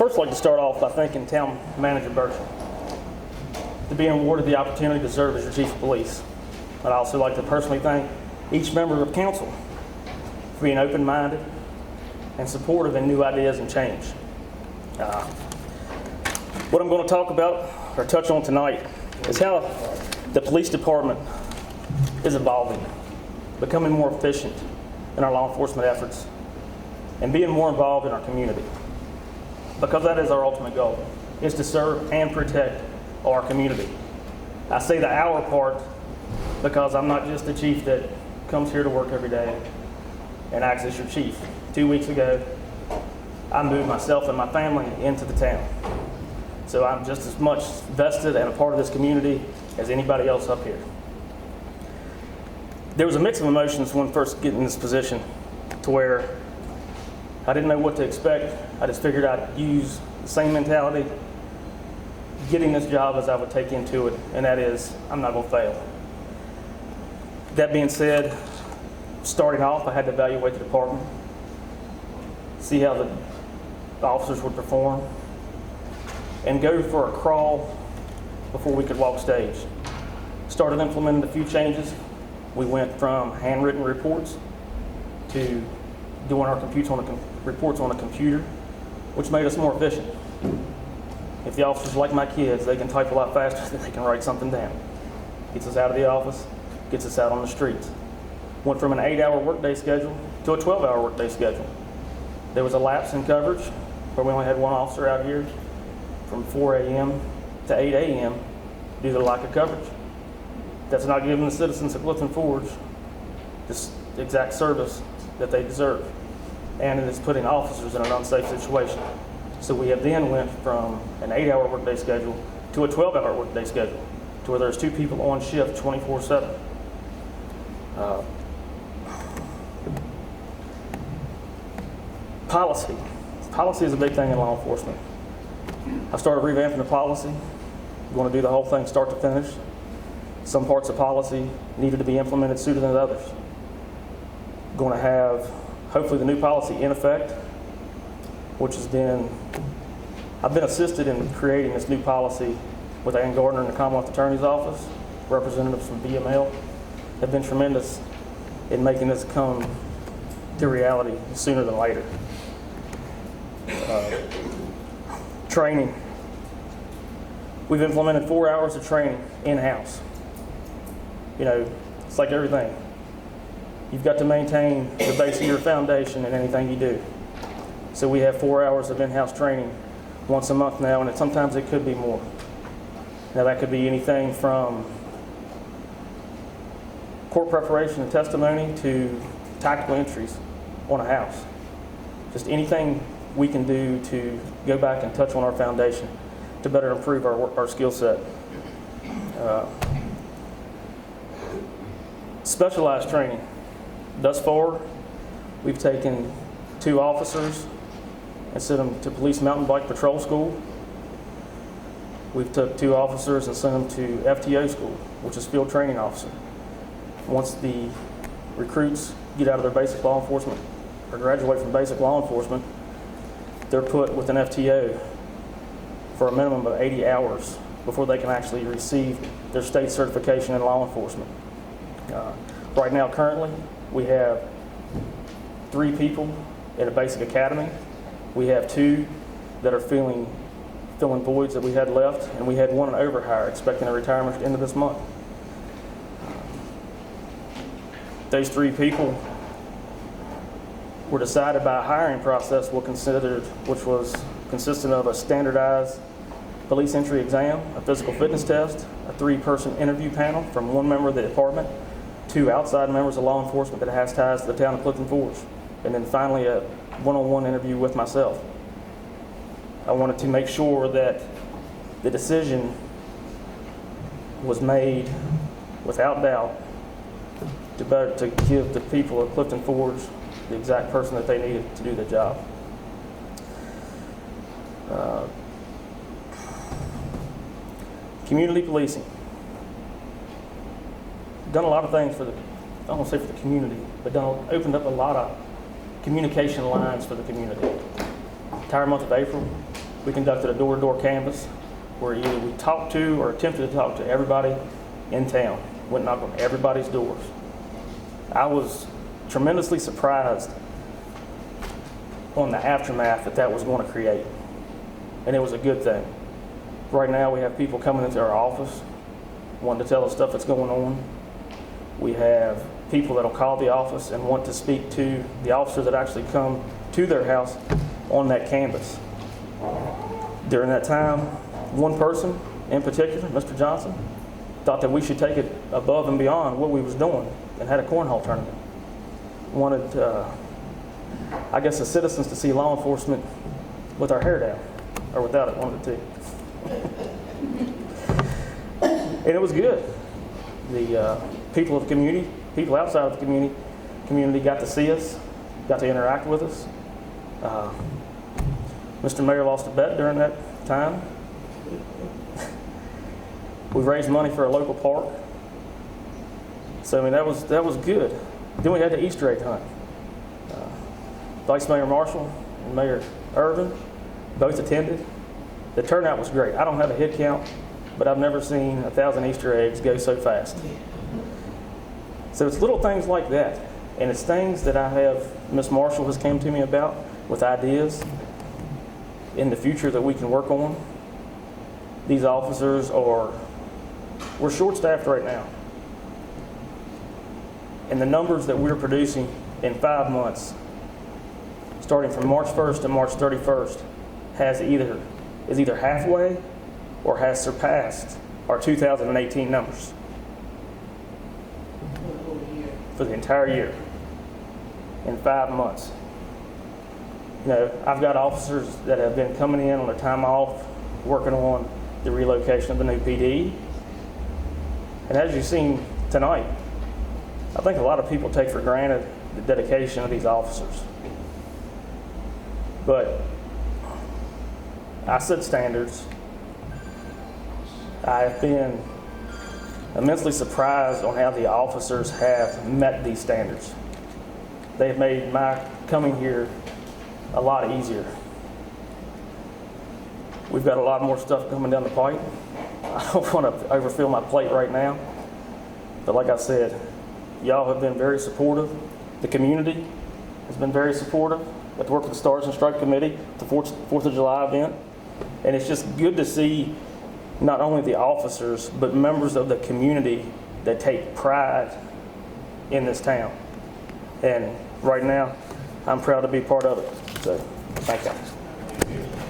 first like to start off by thanking Town Manager Burchell for being awarded the opportunity to serve as your Chief of Police. I'd also like to personally thank each member of Council for being open-minded and supportive in new ideas and change. What I'm going to talk about or touch on tonight is how the police department is evolving, becoming more efficient in our law enforcement efforts, and being more involved in our community. Because that is our ultimate goal, is to serve and protect our community. I say the our part because I'm not just the chief that comes here to work every day and acts as your chief. 2 weeks ago, I moved myself and my family into the town. So I'm just as much vested and a part of this community as anybody else up here. There was a mix of emotions when first getting in this position, to where I didn't know what to expect. I just figured I'd use the same mentality getting this job as I would take into it, and that is, I'm not going to fail. That being said, starting off, I had to evaluate the department, see how the officers would perform, and go for a crawl before we could walk stage. Started implementing a few changes. We went from handwritten reports to doing our reports on a computer, which made us more efficient. If the officers like my kids, they can type a lot faster than they can write something down. Gets us out of the office, gets us out on the streets. Went from an 8-hour workday schedule to a 12-hour workday schedule. There was a lapse in coverage where we only had one officer out here from 4 a.m. to 8 a.m. due to the lack of coverage. That's not giving the citizens of Clifton Forge this exact service that they deserve. And it is putting officers in an unsafe situation. So we have then went from an 8-hour workday schedule to a 12-hour workday schedule, to where there's 2 people on shift 24/7. Policy. Policy is a big thing in law enforcement. I started revamping the policy. I'm going to do the whole thing start to finish. Some parts of policy needed to be implemented sooner than others. Going to have, hopefully, the new policy in effect, which has been, I've been assisted in creating this new policy with Ann Gardner in the Commonwealth Attorney's Office. Representatives from BML have been tremendous in making this come to reality sooner than later. Training. We've implemented 4 hours of training in-house. You know, it's like everything. You've got to maintain the base of your foundation in anything you do. So we have 4 hours of in-house training once a month now, and sometimes it could be more. Now that could be anything from court preparation and testimony to tactical entries on a house. Just anything we can do to go back and touch on our foundation to better improve our skill set. Specialized training. Thus far, we've taken 2 officers and sent them to police mountain bike patrol school. We've took 2 officers and sent them to FTO school, which is field training officer. Once the recruits get out of their basic law enforcement or graduate from basic law enforcement, they're put with an FTO for a minimum of 80 hours before they can actually receive their state certification in law enforcement. Right now, currently, we have 3 people in a basic academy. We have 2 that are filling voids that we had left, and we had 1 in overhire expecting a retirement at the end of this month. Those 3 people were decided by a hiring process which was consistent of a standardized police entry exam, a physical fitness test, a 3-person interview panel from 1 member of the department, 2 outside members of law enforcement that has ties to the town of Clifton Forge, and then finally a one-on-one interview with myself. I wanted to make sure that the decision was made without doubt to give the people of Clifton Forge the exact person that they needed to do the job. Community policing. Done a lot of things I don't want to say for the community, but opened up a lot of communication lines for the community. Entire month of April, We conducted a door-to-door canvass where either we talked to or attempted to talk to everybody in town, went knocked on everybody's doors. I was tremendously surprised on the aftermath that was going to create, and it was a good thing. Right now we have people coming into our office wanting to tell us stuff that's going on. We have people that'll call the office and want to speak to the officers that actually come to their house on that canvas. During that time, one person in particular, Mr. Johnson, thought that we should take it above and beyond what we was doing and had a cornhole tournament. Wanted, I guess, the citizens to see law enforcement with our hair down, or without it, one of the two. And it was good. The people of the community, people outside of the community got to see us, got to interact with us. Mr. Mayor lost a bet during that time. We raised money for a local park. So I mean that was good. Then we had the Easter egg hunt. Vice Mayor Marshall and Mayor Irvin both attended. The turnout was great. I don't have a head count, but I've never seen 1,000 Easter eggs go so fast. So it's little things like that, and it's things that I have, Miss Marshall has came to me about with ideas in the future that we can work on. These officers we're short-staffed right now. And the numbers that we're producing in 5 months, starting from March 1st to March 31st, is either halfway or has surpassed our 2018 numbers for the entire year in 5 months. You know, I've got officers that have been coming in on their time off, working on the relocation of the new PD. And as you've seen tonight, I think a lot of people take for granted the dedication of these officers. But I set standards. I have been immensely surprised on how the officers have met these standards. They have made my coming here a lot easier. We've got a lot more stuff coming down the pipe. I don't want to overfill my plate right now, but like I said, y'all have been very supportive. The community has been very supportive. Got to work with the Stars and Stripes Committee, the 4th of July event, and it's just good to see not only the officers, but members of the community that take pride in this town. And right now, I'm proud to be part of it. So, thank you.